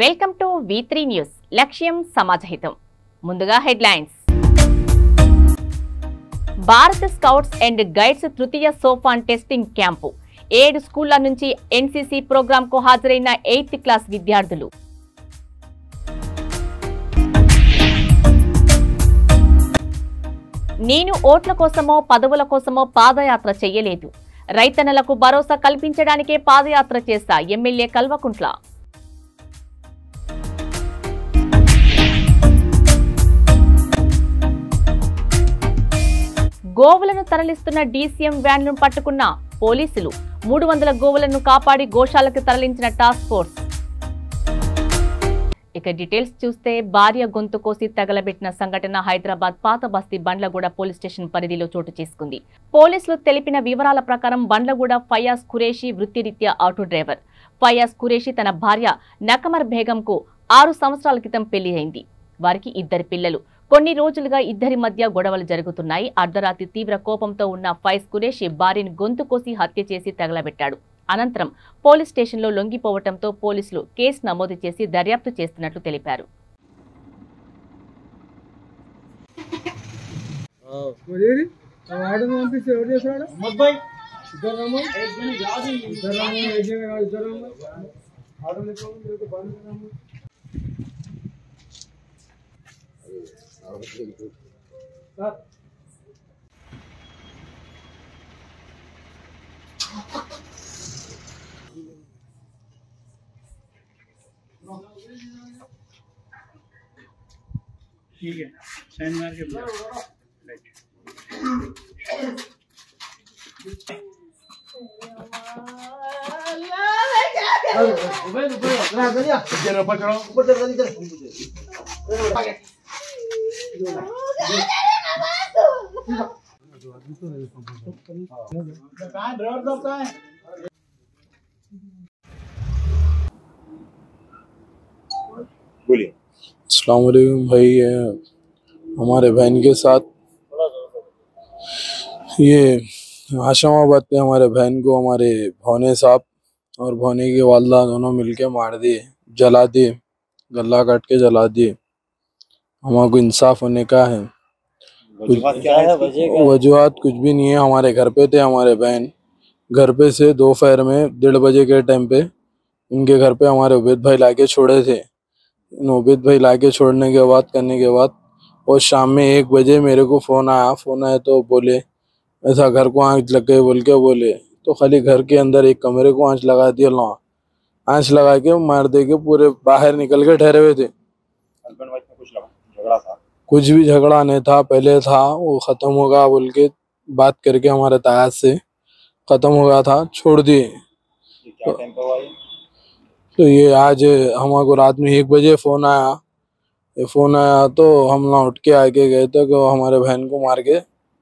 Welcome to V3 news. లక్ష్యం సమాజహితం. ముందుగా headlines. భారత స్కౌట్స్ అండ్ గైడ్స్ తృతీయ సోపాన్ టెస్టింగ్ క్యాంపు. 7 స్కూళ్ల నుంచి NCC ప్రోగ్రాంకు హాజరైన 8th క్లాస్ విద్యార్థులు. నేను ఓట్ల కోసమో పదవుల కోసమో పాదయాత్ర చేయలేదు. రైతన్నలకు భరోసా కల్పించడానికే పాదయాత్ర చేస్తా ఎమ్మెల్యే కల్వకుంట్ల. గోవులను తరలిస్తున్న DCM వ్యాన్లను పట్టుకున్న పోలీసులు. 300 గోవులను కాపాడి గోశాలకు తరలించిన టాస్క్ ఫోర్స్. ఇక డీటెయిల్స్ చూస్తే భార్య గొంతు కోసి తగలబెట్టిన సంఘటన హైదరాబాద్ పాత బస్తీ బండ్లగూడ పోలీస్ స్టేషన్ పరిధిలో చోటు చేసుకుంది. పోలీసులు తెలిపిన వివరాల ప్రకారం బండ్లగూడ ఫయాజ్ ఖురేషి వృత్తిరీత్యా ఆటో డ్రైవర్. ఫయాజ్ ఖురేషి తన భార్య నకమర్ బేగంకు 6 సంవత్సరాల క్రితం పెళ్లి అయింది. వారికి 2 పిల్లలు. కొన్ని రోజులుగా ఇద్దరి మధ్య గొడవలు జరుగుతున్నాయి. అర్ధరాత్రి తీవ్ర కోపంతో ఉన్న ఫయాజ్ ఖురేషి భార్యను గొంతు కోసి హత్య చేసి తగలబెట్టాడు. అనంతరం పోలీస్ స్టేషన్లో లొంగిపోవడంతో పోలీసులు కేసు నమోదు చేసి దర్యాప్తు చేస్తున్నట్లు తెలిపారు. ठीक है, साइन मार के बोलिए। अस्सलाम वालेकुम भाई, हमारे बहन के साथ ये आशमाबाद पे हमारे बहन को हमारे भौने साहब और भौने की वालदा दोनों मिलके मार दिए, जला दिए, गला काट के जला दिए। हमको इंसाफ होने का है। वजूहत कुछ भी नहीं है। हमारे घर पे थे हमारे बहन, घर पे से दोपहर में 1:30 बजे के टाइम पे उनके घर पे हमारे उबैद भाई लाके छोड़े थे। उबैद भाई लाके छोड़ने के बाद करने के बाद और शाम में 1 बजे मेरे को फोन आया तो बोले ऐसा घर को आँच लग गई बोल के बोले। तो खाली घर के अंदर एक कमरे को आँच लगा दिया। आँच लगा के मार दे के पूरे बाहर निकल के ठहरे हुए थे। हस्बैंड वाइफ में कुछ झगड़ा था? कुछ भी झगड़ा नहीं था, पहले था वो खत्म होगा बोल के बात करके हमारे तायात से खत्म हो गया था, छोड़ दिए। क्या टाइम पे हुआ ये? तो ये आज हमको रात में 1 बजे फोन आया तो हम ना उठ के आके गए थे कि हमारे बहन को मार के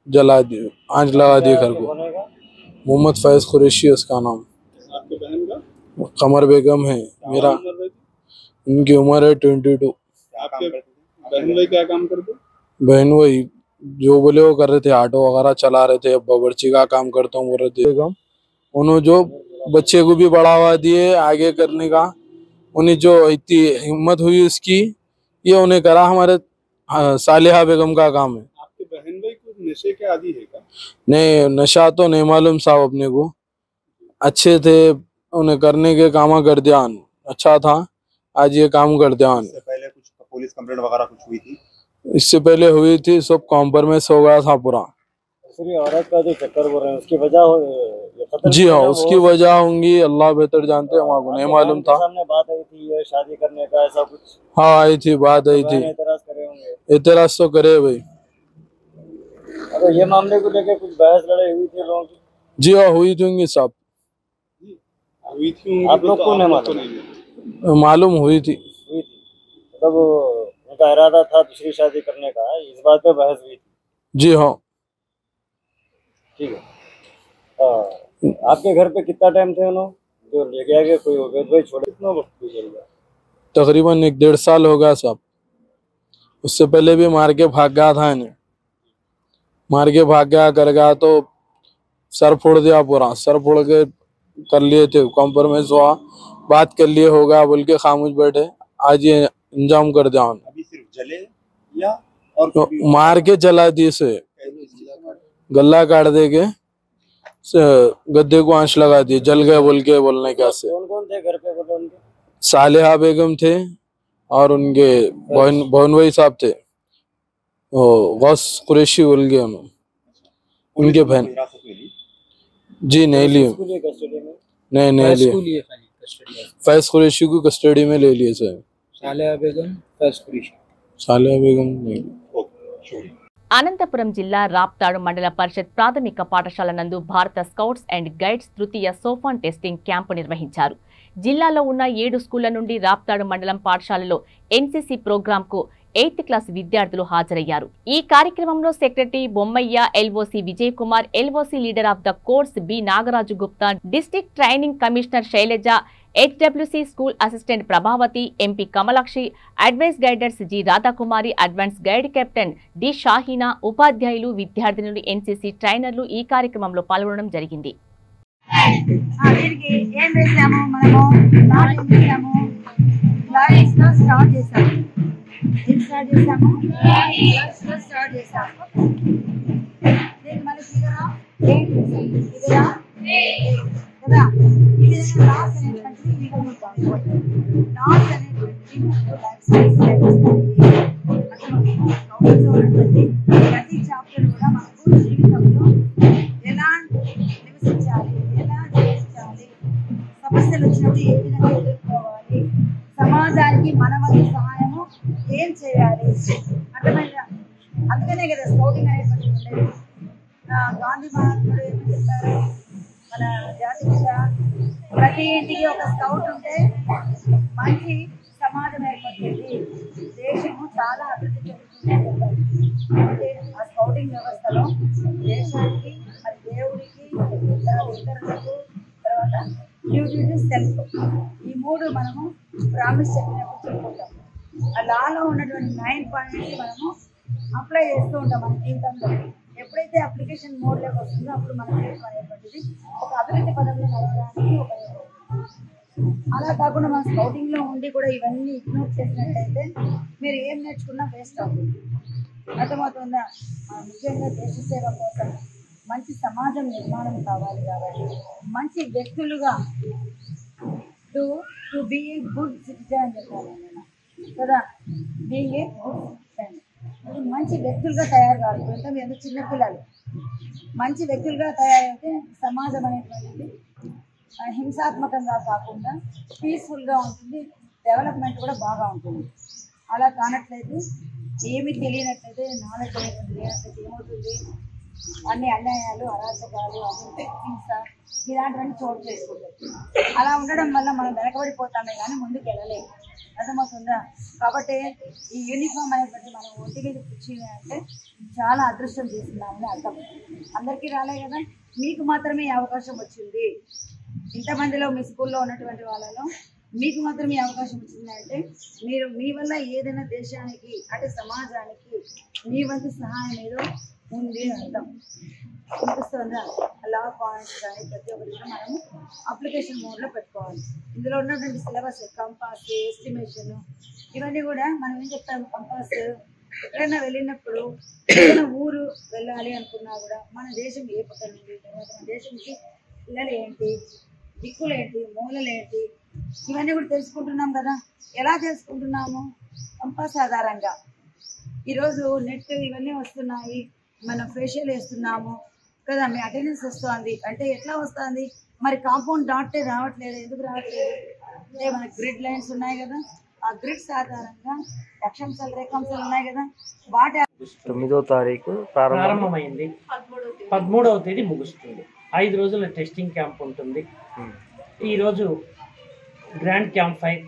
जला दिए, आँच लगा दिए घर को। मोहम्मद फैज कुरैशी उसका नाम। आपके बहन का कमर बेगम है मेरा, उनकी उम्र है 22। आपके बहन भाई क्या काम करते? बहन वही जो बोले वो कर रहे थे, ऑटो वगैरह चला रहे थे। बावर्ची का काम करता हूँ बोल रहे थे। उन्होंने जो बच्चे को भी बढ़ावा दिए आगे करने का, उन्हें जो इतनी हिम्मत हुई उसकी, ये उन्हें करा। हमारे सालिहा बेगम का काम है। आपके बहन भाई कुछ नशे के आदी है क्या? नहीं, नशा तो नहीं मालूम साहब, अपने को अच्छे थे, उन्हें करने के काम कर दिया, अच्छा था। आज ये काम कर दिया। इससे पहले कुछ पुलिस कंप्लेंट वगैरह कुछ हुई थी? इससे पहले हुई थी, सब कॉम्प्रोमाइज हो गया था पूरा। औरत का जो चक्कर बोल रहे हैं उसकी वजह जी हाँ, उसकी वजह होंगी, अल्लाह बेहतर जानते हैं, हमारे नहीं मालूम था। सामने बात आई थी ये शादी करने का, ऐसा कुछ? हाँ आई थी, बात आई थी। एतराज करे होंगे? एतराज तो करे भाई। अरे ये मामले को लेकर कुछ बहस लड़ाई हुई थी लोगों की? जी हाँ हुई थी होंगी साहब, हुई थी। आप लोग को नहीं मालूम हुई थी। मतलब उनका इरादा था दूसरी शादी करने का, इस बात पे बहस हुई थी? जी हाँ। ठीक है। आपके घर पे कितना टाइम थे उन्होंने जो ले गया कि कोई उबैद भाई छोड़े? कितना वक्त गुजर गया? तकरीबन 1-1.5 साल हो गया साहब। उससे पहले भी मार के भाग गया था इन्हें, मार के भाग गया कर गया तो सर फोड़ दिया पूरा। सर फोड़ के कर लिए थे, कॉम्प्रोमाइज हुआ, बात कर लिए होगा बोल के खामोश बैठे। आज ये इंजाम कर दिया उन्होंने। अभी सिर्फ जले या और तो कोई भी मार के जला दिए से गला काट दे के गद्दे को आंच लगा दिए, जल गए बोल के बोलने क्या से। कौन कौन थे घर पे बोलो उनके? सालेहा बेगम थे और उनके बहन भाई साहब थे, वो गौस कुरैशी बोल गए उन्होंने, उनके बहन। हिरासत में ली? जी नहीं ली, स्कूल के कस्टडी में नहीं लिए। फैज कुरैशी को कस्टडी में ले लिए सर। सालेहा बेगम नहीं। ओके, शुक्रिया। అనంతపురం జిల్లా రాప్తాడు మండల పరిషత్ ప్రాథమిక పాఠశాల నందు భారత స్కౌట్స్ అండ్ గైడ్స్ తృతీయ సోఫాన్ టెస్టింగ్ క్యాంపు నిర్వహించారు. జిల్లాలో ఉన్న 7 స్కూళ్ల నుండి రాప్తాడు మండలం పాఠశాలలో ఎన్సీసీ ప్రోగ్రాంకు 8th క్లాస్ విద్యార్థులు హాజరయ్యారు. ఈ కార్యక్రమంలో secretary Bommaiah, LOC Vijay Kumar, LOC leader of the course B Nagaraju Gupta, district training commissioner Shailaja, HWC school assistant Prabhavati, MP Kamalakshi, advise guiders G Radhakumari, advance guide captain D Shaheena, ఉపాధ్యాయులు, విద్యార్థినులు, ఎన్సీసీ ట్రైనర్లు ఈ కార్యక్రమంలో పాల్గొనడం జరిగింది. ప్రతి చాప్టర్ కూడా మనకు జీవితంలో ఎలా నివసించాలి, ఎలా జీవించాలి, సమస్యలు వచ్చినప్పుడు ఏ విధంగా ఎదుర్కోవాలి, సమాజానికి మన వంతు సహాయము ఏం చేయాలి, అర్థమైందా? అందుకనే కదా స్కౌటింగ్ అనేటువంటి ఉండేది. గాంధీ మహాత్ముడు ఏమి చెప్పారు, మన జాతి మీద ప్రతి ఇంటికి ఒక స్కౌట్ ఉంటే మంచి సమాజం ఏర్పడుతుంది, దేశము చాలా అభివృద్ధి చెందుతుంది. అంటే ఆ స్కౌటింగ్ వ్యవస్థలో దేశానికి, మరి దేవుడికి, ఇతరులకు, తర్వాత డ్యూటీ టు సెల్ఫ్, ఈ 3 మనము ప్రామిస్ చెప్పినప్పుడు చెప్పుకుంటాం. ఆ లాలో ఉన్నటువంటి 9 పాయింట్స్ మనము అప్లై చేస్తూ ఉంటాం మన జీవితంలో. ఎప్పుడైతే అప్లికేషన్ మోడ్లోకి వస్తుందో అప్పుడు మన జీవితం అనేటువంటిది ఒక అభివృద్ధి పదంలో నడవడానికి ఉపయోగపడుతుంది. అలా కాకుండా మన స్కౌటింగ్లో ఉండి కూడా ఇవన్నీ ఇగ్నోర్ చేసినట్టయితే మీరు ఏం నేర్చుకున్నా వేస్ట్ అవుతుంది. అర్థమవుతుందా? ముఖ్యంగా దేశ సేవ కోసం మంచి సమాజం నిర్మాణం కావాలి కాబట్టి మంచి వ్యక్తులుగా to be a good citizen అని చెప్పాలి నేను కదా. బీయింగ్ ఏ గుడ్ సిటిజన్, మంచి వ్యక్తులుగా తయారు కావాలి. అంటే మీరు చిన్నపిల్లలు మంచి వ్యక్తులుగా తయారైతే సమాజం అనేటువంటిది హింసాత్మకంగా కాకుండా పీస్ఫుల్గా ఉంటుంది, డెవలప్మెంట్ కూడా బాగా ఉంటుంది. అలా కానట్లయితే, ఏమీ తెలియనట్లయితే, నాలెడ్జ్ అనేటువంటి లేనట్లయితే ఏమవుతుంది, అన్ని అన్యాయాలు, అరాచకాలు, హింస ఇలాంటివన్నీ చోటు చేసుకుంటాయి. అలా ఉండడం వల్ల మనం వెనకబడిపోతామే కానీ ముందుకు వెళ్ళలేము. అర్థమవుతుందా? కాబట్టి ఈ యూనిఫామ్ అనేటువంటి మనం ఒంటి మీద కూర్చుని అంటే చాలా అదృష్టం చేస్తున్నామని అర్థం. అందరికీ రాలే కదా, మీకు మాత్రమే ఈ అవకాశం వచ్చింది. ఇంతమందిలో మీ స్కూల్లో ఉన్నటువంటి వాళ్ళలో మీకు మాత్రమే ఈ అవకాశం వచ్చిందంటే మీరు మీ వల్ల ఏదైనా దేశానికి అంటే సమాజానికి మీ వంతు సహాయం ఏదో ఉంది అర్థం. అనిపిస్తుందా? లా పాయింట్స్ కానీ ప్రతి ఒక్కటి కూడా మనము అప్లికేషన్ మోడ్లో పెట్టుకోవాలి. ఇందులో ఉన్నటువంటి సిలబస్, కంపాస్, ఎస్టిమేషన్, ఇవన్నీ కూడా మనం ఏం చెప్తాము, కంపాస్ ఎక్కడైనా వెళ్ళినప్పుడు ఏదైనా ఊరు వెళ్ళాలి అనుకున్నా కూడా మన దేశం ఏ పక్కన ఉంది, తర్వాత మన దేశంకి పిల్లలు ఏంటి, దిక్కులేంటి, మూలలేంటి, ఇవన్నీ కూడా తెలుసుకుంటున్నాం కదా. ఎలా తెలుసుకుంటున్నాము? కంపాస్ ఆధారంగా. ఈరోజు నెట్ ఇవన్నీ వస్తున్నాయి, మనం ఫేషియల్ వేస్తున్నాము కదా, మీ అటెండెన్స్ వస్తుంది అంటే ఎట్లా వస్తుంది మరి? కాంపౌండ్ డాటే రావట్లేదు. ఎందుకు రావట్లేదు అంటే మన గ్రిడ్ లైన్స్ ఉన్నాయి కదా, ఆ గ్రిడ్స్ ఆధారంగా అక్షాంశాలు, రేఖాంశాలు ఉన్నాయి కదా, వాటి 9వ తారీఖు ప్రారంభమైంది, 13వ తేదీ ముగుస్తుంది. 5 రోజుల టెస్టింగ్ క్యాంప్ ఉంటుంది. ఈరోజు గ్రాండ్ క్యాంప్ ఫైర్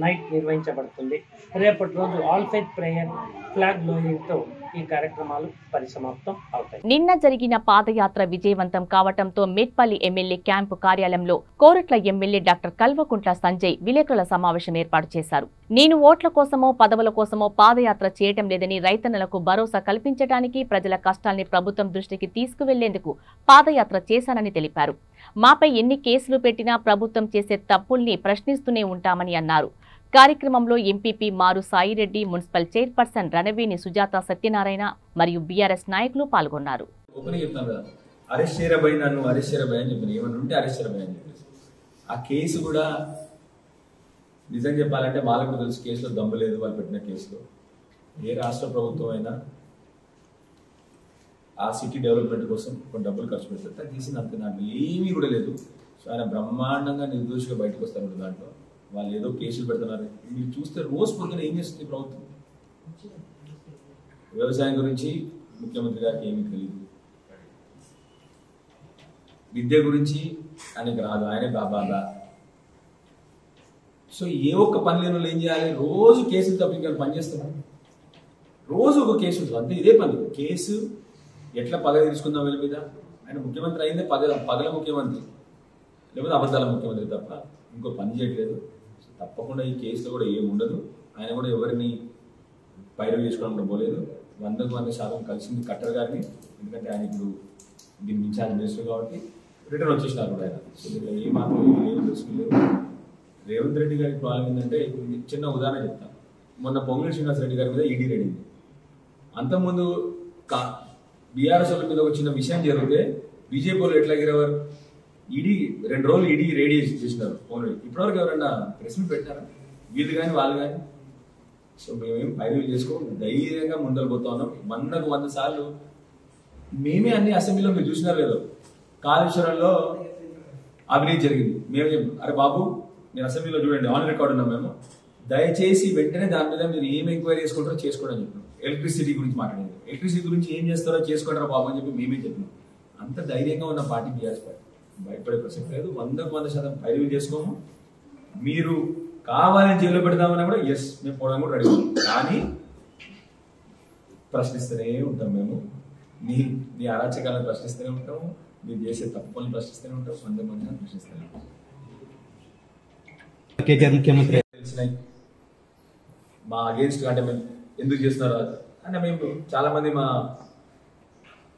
నైట్ నిర్వహించబడుతుంది. రేపటి రోజు ఆల్ ఫెయిత్ ప్రేయర్, ఫ్లాగ్ లోయింగ్తో ఈ కార్యక్రమాలు పరిసమాప్తం అవుతాయి. నిన్న జరిగిన పాదయాత్ర విజయవంతం కావడంతో మేట్పల్లి ఎమ్మెల్యే క్యాంపు కార్యాలయంలో కోరుట్ల ఎమ్మెల్యే డాక్టర్ కల్వకుంట్ల సంజయ్ విలేకరుల సమావేశం ఏర్పాటు చేశారు. నేను ఓట్ల కోసమో పదవుల కోసమో పాదయాత్ర చేయటం లేదని, రైతన్నలకు భరోసా కల్పించడానికి, ప్రజల కష్టాల్ని ప్రభుత్వం దృష్టికి తీసుకువెళ్లేందుకు పాదయాత్ర చేశానని తెలిపారు. మాపై ఎన్ని కేసులు పెట్టినా ప్రభుత్వం చేసే తప్పుల్ని ప్రశ్నిస్తూనే ఉంటామని అన్నారు. కార్యక్రమంలో ఎంపీపీ మారు సాయిరెడ్డి, మున్సిపల్ చైర్పర్సన్ రణవేణి సుజాత సత్యనారాయణ మరియు బీఆర్ఎస్ నాయకులు పాల్గొన్నారు. అరెస్ట్ చేయరబోయి నన్ను అరెస్ట్ చేయరబోయి అని చెప్పిన ఏమన్నా ఉంటే అరెస్ట్ చేయరబోయి అని చెప్పేసి ఆ కేసు కూడా నిజం చెప్పాలంటే వాళ్ళకు తెలుసు కేసులో దమ్ము లేదు. వాళ్ళు పెట్టిన కేసులో ఏ రాష్ట్ర ప్రభుత్వం అయినా ఆ సిటీ డెవలప్మెంట్ కోసం కొన్ని డబ్బులు ఖర్చు పెడతారు, తీసినంత దాంట్లో ఏమీ కూడా లేదు. సో ఆయన బ్రహ్మాండంగా నిర్దోషిగా బయటకు వస్తారు. దాంట్లో వాళ్ళు ఏదో కేసులు పెడుతున్నారు. మీరు చూస్తే రోజు పొద్దున ఏం చేస్తుంది ప్రభుత్వం? వ్యవసాయం గురించి ముఖ్యమంత్రి గారికి ఏమీ తెలియదు, విద్య గురించి ఆయనకు రాదు, ఆయనే బాబా. సో ఏ ఒక్క పని లేని వాళ్ళు ఏం చేయాలి? రోజు కేసులు తప్పించాలి పనిచేస్తున్నారు. రోజు ఒక కేసు అంతే, ఇదే పని. కేసు ఎట్లా పగ తీసుకుందాం వీళ్ళ మీద. ఆయన ముఖ్యమంత్రి అయిందే పగల ముఖ్యమంత్రి, లేకపోతే అబద్ధాల ముఖ్యమంత్రి తప్ప ఇంకో పని చేయట్లేదు. తప్పకుండా ఈ కేసులో కూడా ఏమి ఉండదు. ఆయన కూడా ఎవరిని పైరు చేసుకోవడం పోలేదు. 100% కలిసింది కట్టర్ గారిని. ఎందుకంటే ఆయన ఇప్పుడు దీన్ని ఇన్ఛార్జ్ మినిస్టర్ కాబట్టి రిటర్న్ వచ్చేసినారు కూడా ఆయన. సో దీంట్లో ఏ మాత్రం ఏం తెలుసుకోలేదు. రేవంత్ రెడ్డి గారికి ప్రాబ్లం ఏంటంటే, ఇప్పుడు చిన్న ఉదాహరణ చెప్తాను. మొన్న పొంగులేటి శ్రీనివాస్ రెడ్డి గారి మీద ఈడీ రైడ్ అయింది. అంతకుముందు బీఆర్ఎస్ వాళ్ళ మీద వచ్చిన విషయం జరిగితే బీజేపీ వాళ్ళు ఎట్లా గిరవారు? ఈడీ 2 రోజులు ఈడీ రెడీ చేసినారు. ఇప్పటివరకు ఎవరైనా ప్రెస్ మీట్ పెట్టారా? వీళ్ళు కానీ వాళ్ళు కానీ. సో మేమేం పైరులు చేసుకో ధైర్యంగా ముందరు పోతా ఉన్నాం. 100 సార్లు మేమే అన్ని అసెంబ్లీలో మీరు చూసినారు లేదో, కాళేశ్వరంలో అవినీతి జరిగింది. మేము చెప్పాం, అరే బాబు నేను అసెంబ్లీలో చూడండి, ఆన్ రికార్డ్ ఉన్నాం మేము, దయచేసి వెంటనే దాని మీద మీరు ఏం ఎంక్వైరీ చేసుకుంటారో చేసుకోండి అని చెప్పినాం. ఎలక్ట్రిసిటీ గురించి మాట్లాడేది, ఎలక్ట్రిసిటీ గురించి ఏం చేస్తారో చేసుకుంటారో బాబు అని చెప్పి మేమే చెప్పినాం. అంత ధైర్యంగా ఉన్న పార్టీ బీఆర్ఎస్ పార్టీ, భయపడే ప్రసక్తి లేదు. 100% పైరులు చేసుకోము. మీరు కావాలని జైల్లో పెడతామన్నా కూడా ఎస్ మేము పోవడం కూడా రెడీ. కానీ ప్రశ్నిస్తూనే ఉంటాం. మేము నీ అరాచకాలను ప్రశ్నిస్తూనే ఉంటాము, మీరు చేసే తప్పులను ప్రశ్నిస్తూనే ఉంటాం, 100% ప్రశ్నిస్తూనే ఉంటాం. ముఖ్యమంత్రి తెలిసినాయి మా అగేన్స్ట్, అంటే మేము ఎందుకు చేస్తున్నారు అంటే, మేము చాలా మంది మా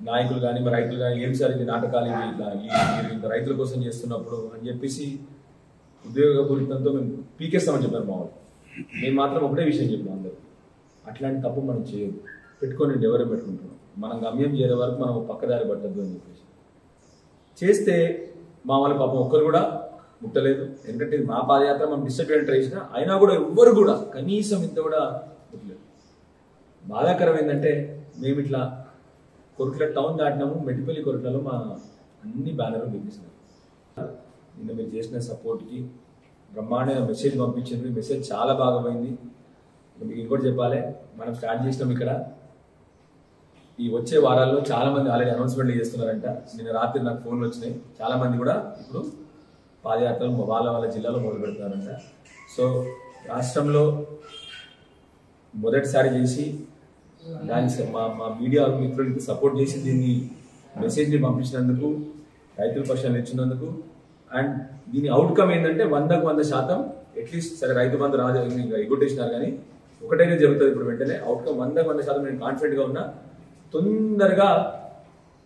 నాయకులు కానీ మా రైతులు కానీ ఏం సార్ ఇది నాటకాలు ఇట్లా రైతుల కోసం చేస్తున్నప్పుడు అని చెప్పేసి ఉద్యోగపూరితంతో మేము పీకేస్తామని చెప్పారు మా వాళ్ళు. మేము మాత్రం ఒకటే విషయం చెప్పాం అందరూ, అట్లాంటి తప్పు మనం చేయదు, పెట్టుకొని ఎవరే పెట్టుకుంటున్నాం, మనం గమ్యం చేరే వరకు మనం పక్కదారి పట్టద్దు అని చెప్పేసి చేస్తే మా వాళ్ళ పాపం ఒక్కరు కూడా ముట్టలేదు. ఎందుకంటే మా పాదయాత్ర మనం డిసడ్వాంటేజ్ చేసినా అయినా కూడా ఎవ్వరు కూడా కనీసం ఇంత కూడా ముట్టలేదు. బాధాకరం ఏంటంటే, మేము ఇట్లా కొరుట్ల టౌన్ దాటినాము, మెట్టిపల్లి కొరుట్లలో మా అన్ని బ్యానర్లు బిగిస్తున్నాం. నిన్న మీరు చేసిన సపోర్ట్కి బ్రహ్మాండంగా మెసేజ్ పంపించింది. మెసేజ్ చాలా బాగా పోయింది. మీకు ఇంకోటి చెప్పాలి, మనం స్టార్ట్ చేసినాం ఇక్కడ. ఈ వచ్చే వారాల్లో చాలా మంది ఆల్రెడీ అనౌన్స్మెంట్లు చేస్తున్నారంట. నిన్న రాత్రి నాకు ఫోన్లు వచ్చినాయి. చాలా మంది కూడా ఇప్పుడు పాదయాత్రలు వాళ్ళ జిల్లాలో మొదలు పెడుతున్నారంట. సో రాష్ట్రంలో మొదటిసారి చేసి దానికి మా మీడియా మిత్రులకి సపోర్ట్ చేసి దీన్ని మెసేజ్ని పంపించినందుకు, రైతుల పక్షాన్ని ఇచ్చినందుకు, అండ్ దీని అవుట్కమ్ ఏంటంటే 100% అట్లీస్ట్ సరే రైతు బంధు రాజు ఎగ్గొట్టేసినారు కానీ ఒకటైనా జరుగుతుంది ఇప్పుడు వెంటనే. అవుట్కమ్ 100% నేను కాన్ఫిడెంట్గా ఉన్నా. తొందరగా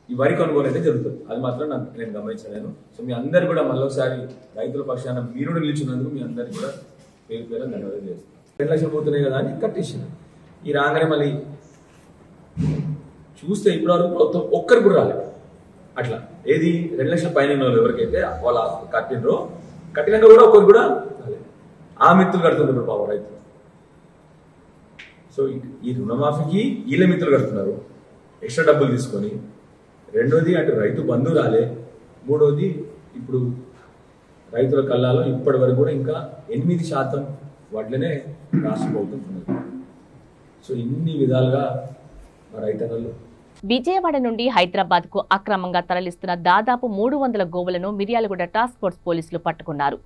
ఈ వరి కొనుగోలు అయితే జరుగుతుంది, అది మాత్రం నేను గమనించలేను. సో మీ అందరు కూడా మళ్ళొకసారి రైతుల పక్షాన మీరు నిలిచినందుకు మీ అందరికి కూడా పేరు ధన్యవాదాలు చేస్తాను. 2 లక్షలు పోతున్నాయి కదా అని కట్టేసింది. ఈ రాగానే మళ్ళీ చూస్తే ఇప్పటివరకు ప్రభుత్వం ఒక్కరు కూడా రాలేదు. అట్లా ఏది 2 లక్షల పైన వాళ్ళు ఎవరికైతే వాళ్ళ కట్టినరో కట్టినాక కూడా ఒక్కరు కూడా రాలేదు. ఆ మిత్రులు కడుతున్నారు ఇప్పుడు పాపం రైతులు. సో ఈ రుణమాఫీకి వీళ్ళ మిత్రులు కడుతున్నారు ఎక్స్ట్రా డబ్బులు తీసుకొని. రెండోది అటు రైతు బంధు రాలే. మూడోది ఇప్పుడు రైతుల కళ్ళాలో ఇప్పటి వరకు కూడా ఇంకా 8% వడ్లనే రాష్ట్ర ప్రభుత్వం ఉన్నది. సో ఇన్ని విధాలుగా మా రైతన్నలు. విజయవాడ నుండి హైదరాబాద్ కు అక్రమంగా తరలిస్తున్న దాదాపు 300 గోవులను మిర్యాలగూడ టాస్క్ ఫోర్స్ పోలీసులు పట్టుకున్నారు.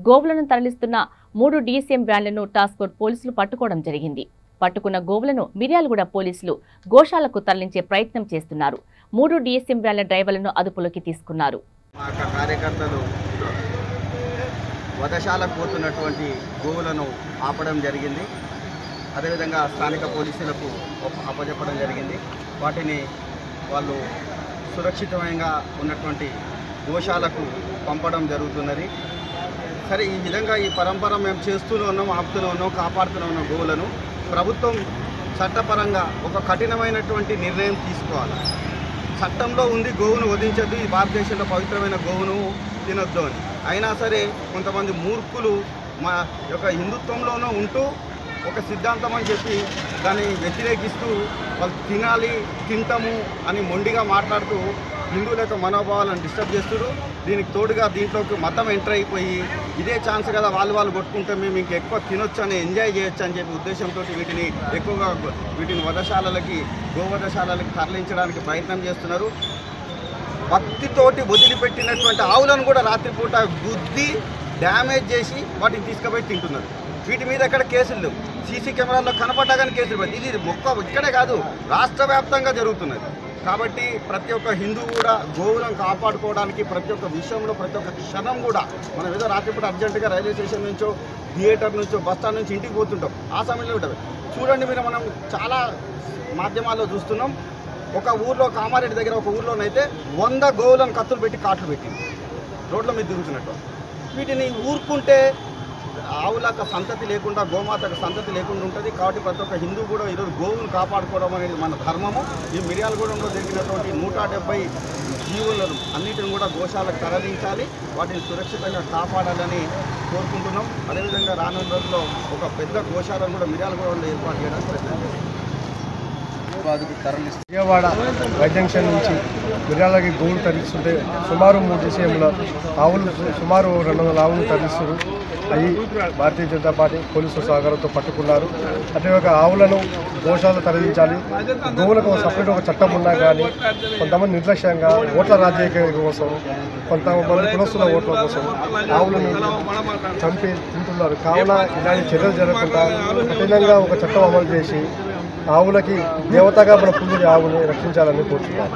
గోవులను తరలిస్తున్న 3 DSM వ్యాన్లను టాస్క్ ఫోర్స్ పోలీసులు పట్టుకోవడం జరిగింది. పట్టుకున్న గోవులను మిర్యాలగూడ పోలీసులు గోశాలకు తరలించే ప్రయత్నం చేస్తున్నారు. 3 DSM వ్యాన్ల డ్రైవర్లను అదుపులోకి తీసుకున్నారు. కార్యకర్తలు వధశాలకు పోతున్నటువంటి గోవులను ఆపడం జరిగింది. అదేవిధంగా స్థానిక పోలీసులకు అప్పచెప్పడం జరిగింది. వాటిని వాళ్ళు సురక్షితంగా ఉన్నటువంటి గోశాలకు పంపడం జరుగుతున్నది. సరే ఈ విధంగా ఈ పరంపర మేము చేస్తూనే ఉన్నాం, ఆపుతూనే ఉన్నాం, కాపాడుతూనే ఉన్నాం గోవులను. ప్రభుత్వం చట్టపరంగా ఒక కఠినమైనటువంటి నిర్ణయం తీసుకోవాలి. చట్టంలో ఉంది గోవును వధించద్దు, ఈ భారతదేశంలో పవిత్రమైన గోవును తినొద్దు అని. అయినా సరే కొంతమంది మూర్ఖులు మా యొక్క హిందుత్వంలోనూ ఉంటూ ఒక సిద్ధాంతం అని చెప్పి దాన్ని వ్యతిరేకిస్తూ వాళ్ళు తినాలి, తింటాము అని మొండిగా మాట్లాడుతూ హిందువుల యొక్క మనోభావాలను డిస్టర్బ్ చేస్తున్నారు. దీనికి తోడుగా దీంట్లోకి మతం ఎంటర్ అయిపోయి ఇదే ఛాన్స్ కదా వాళ్ళు కొట్టుకుంటే మేము ఇంకెక్కువ తినొచ్చు అని ఎంజాయ్ చేయొచ్చు అని చెప్పి ఉద్దేశంతో వీటిని ఎక్కువగా వధశాలలకి గోవధశాలలకి తరలించడానికి ప్రయత్నం చేస్తున్నారు. భక్తితోటి వదిలిపెట్టినటువంటి ఆవులను కూడా రాత్రిపూట గుద్ది డ్యామేజ్ చేసి వాటిని తీసుకుపోయి తింటున్నారు. వీటి మీద ఎక్కడ కేసులు లేవు, సీసీ కెమెరాల్లో కనపడ్డా కానీ కేసులు పడి ఇది ఇక్కడే కాదు రాష్ట్ర వ్యాప్తంగా జరుగుతున్నది. కాబట్టి ప్రతి ఒక్క హిందువు కూడా గోవులను కాపాడుకోవడానికి ప్రతి ఒక్క విషయంలో ప్రతి ఒక్క క్షణం కూడా మనం ఏదో రాత్రిపూట అర్జెంటుగా రైల్వే స్టేషన్ నుంచో థియేటర్ నుంచో బస్ స్టాండ్ నుంచి ఇంటికి పోతుంటాం, ఆ సమయంలో ఉంటుంది. చూడండి మీరు, మనం చాలా మాధ్యమాల్లో చూస్తున్నాం. ఒక ఊర్లో కామారెడ్డి దగ్గర ఒక ఊర్లోనైతే 100 గోవులను కత్తులు పెట్టి కాట్లు పెట్టింది రోడ్ల మీద తిరుగుతున్నట్టు. వీటిని ఊరుకుంటే ఆవులకు సంతతి లేకుండా, గోమాతకు సంతతి లేకుండా ఉంటుంది. కాబట్టి ప్రతి ఒక్క హిందూ కూడా ఈరోజు గోవును కాపాడుకోవడం అనేది మన ధర్మము. ఈ మిర్యాలగూడెంలో జరిగినటువంటి 170 జీవులను అన్నిటిని కూడా గోశాలకు తరలించాలి, వాటిని సురక్షితంగా కాపాడాలని కోరుకుంటున్నాం. అదేవిధంగా రానున్న రోజుల్లో ఒక పెద్ద గోశాలను కూడా మిర్యాలగూడెంలో ఏర్పాటు చేయడానికి ప్రయత్నం చేస్తాం. విజయవాడ వై జంక్షన్ నుంచి మిర్యాలకి గోవులు తరలిస్తుంటే సుమారు 3 DCMల ఆవులు, సుమారు 200 ఆవులు తరలిస్తారు. అవి భారతీయ జనతా పార్టీ పోలీసుల సహకారంతో పట్టుకున్నారు. అదే ఒక ఆవులను గోశాల తరలించాలి. గోవులకు సపరేట్ ఒక చట్టం ఉన్నా కానీ కొంతమంది నిర్లక్ష్యంగా ఓట్ల రాజకీయం కోసం, కొంతమంది కులస్తుల ఓట్ల కోసం ఆవులను చంపి తింటున్నారు. కావున ఇలాంటి చర్యలు జరగకుండా కఠినంగా ఒక చట్టం అమలు చేసి ఆవులకి దేవతగా మన పుల్లి ఆవుని రక్షించాలని కోరుతున్నారు.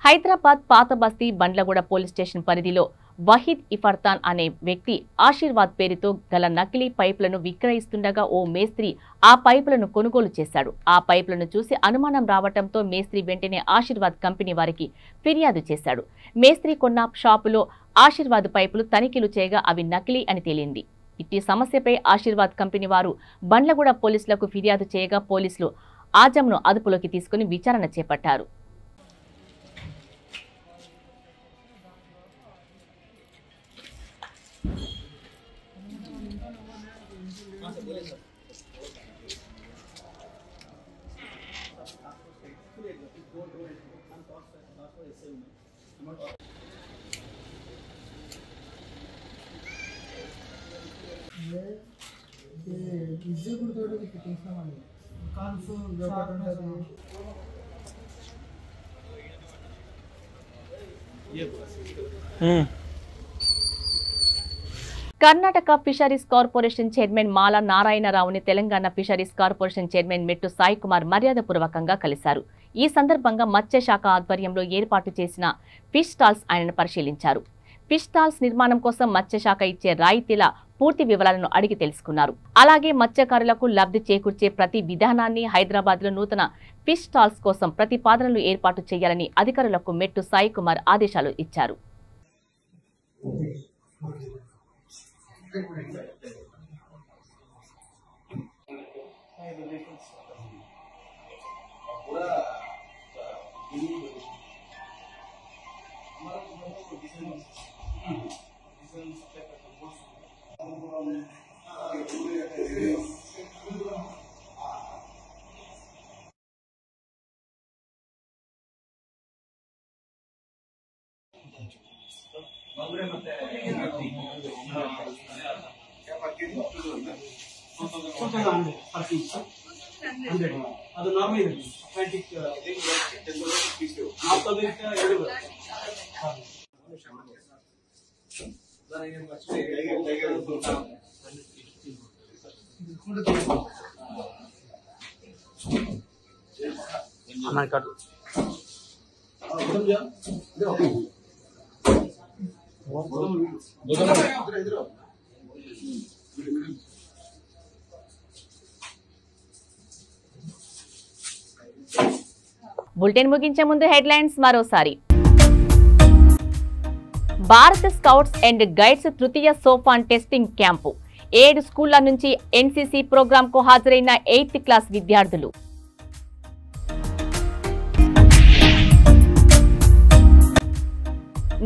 హైదరాబాద్ పాత బస్తీ బండ్లగూడ పోలీస్ స్టేషన్ పరిధిలో వహీద్ ఇఫర్తాన్ అనే వ్యక్తి ఆశీర్వాద్ పేరుతో గల నకిలీ పైపులను విక్రయిస్తుండగా ఓ మేస్త్రి ఆ పైపులను కొనుగోలు చేశాడు. ఆ పైపులను చూసి అనుమానం రావడంతో మేస్త్రి వెంటనే ఆశీర్వాద్ కంపెనీ వారికి ఫిర్యాదు చేశాడు. మేస్త్రి కొన్న షాపులో ఆశీర్వాద్ పైపులు తనిఖీలు చేయగా అవి నకిలీ అని తేలింది. ఇట్టి సమస్యపై ఆశీర్వాద్ కంపెనీ వారు బండ్లగూడ పోలీసులకు ఫిర్యాదు చేయగా పోలీసులు ఆజంను అదుపులోకి తీసుకుని విచారణ చేపట్టారు. కర్ణాటక ఫిషరీస్ కార్పొరేషన్ చైర్మన్ మాలా నారాయణరావుని తెలంగాణ ఫిషరీస్ కార్పొరేషన్ చైర్మన్ మెట్టు సాయి కుమార్ మర్యాదపూర్వకంగా కలిశారు. ఈ సందర్భంగా మత్స్యశాఖ ఆధ్వర్యంలో ఏర్పాటు చేసిన ఫిష్ స్టాల్స్ ఆయనను పరిశీలించారు. ఫిష్ స్టాల్స్ నిర్మాణం కోసం మత్స్యశాఖ ఇచ్చే రాయితీల పూర్తి వివరాలను అడిగి తెలుసుకున్నారు. అలాగే మత్స్యకారులకు లబ్ధి చేకూర్చే ప్రతి విధానాన్ని హైదరాబాద్లో నూతన ఫిష్ స్టాల్స్ కోసం ప్రతిపాదనలు ఏర్పాటు చేయాలని అధికారులకు మెట్టు సాయి కుమార్ ఆదేశాలు ఇచ్చారు. బులెటిన్ ముగించే ముందు హెడ్లైన్స్ మరోసారి. భారత స్కౌట్స్ అండ్ గైడ్స్ తృతీయ సోపాన్ టెస్టింగ్ క్యాంపు 7 స్కూళ్ల నుంచి ఎన్సీసీ ప్రోగ్రాంకు హాజరైన 8th క్లాస్ విద్యార్థులు.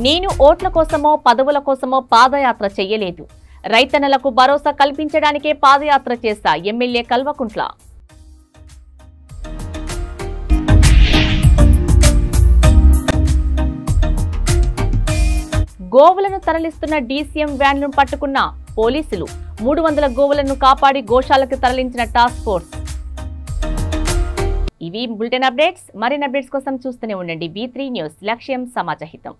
నేను ఓట్ల కోసమో పదవుల కోసమో పాదయాత్ర చెయ్యలేదు. రైతన్నలకు భరోసా కల్పించడానికే పాదయాత్ర చేస్తా ఎమ్మెల్యే కల్వకుంట్ల. గోవులను తరలిస్తున్న డీసీఎం వ్యాన్లను పట్టుకున్న పోలీసులు. 300 గోవులను కాపాడి గోశాలకు తరలించిన టాస్క్ ఫోర్స్. ఇవి బులెటిన్ అప్డేట్స్. మరిన్ని అప్డేట్స్ కోసం చూస్తూనే ఉండండి V3 న్యూస్. లక్ష్యం సమాజహితం.